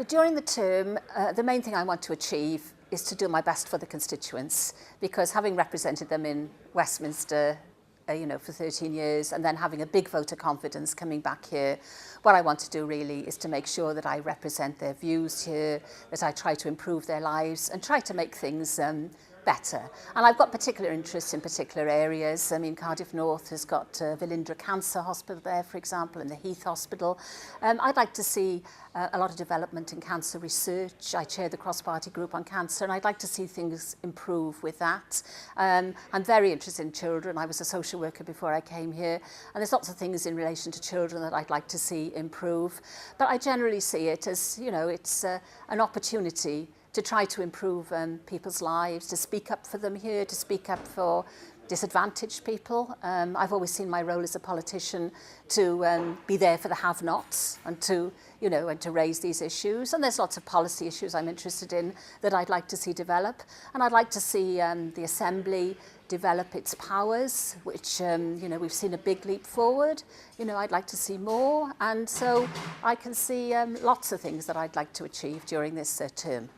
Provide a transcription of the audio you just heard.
During the term, the main thing I want to achieve is to do my best for the constituents, because having represented them in Westminster for 13 years and then having a big vote of confidence coming back here, what I want to do really is to make sure that I represent their views here, that I try to improve their lives and try to make things better. And I've got particular interests in particular areas. I mean, Cardiff North has got Velindre Cancer Hospital there, for example, and the Heath Hospital. I'd like to see a lot of development in cancer research. I chair the cross-party group on cancer, and I'd like to see things improve with that. I'm very interested in children. I was a social worker before I came here, and there's lots of things in relation to children that I'd like to see improve. But I generally see it as, it's an opportunity to try to improve people's lives, to speak up for them here, to speak up for disadvantaged people. I've always seen my role as a politician to be there for the have-nots and to, and to raise these issues. And there's lots of policy issues I'm interested in that I'd like to see develop. And I'd like to see the Assembly develop its powers, which, we've seen a big leap forward. I'd like to see more. And so I can see lots of things that I'd like to achieve during this term.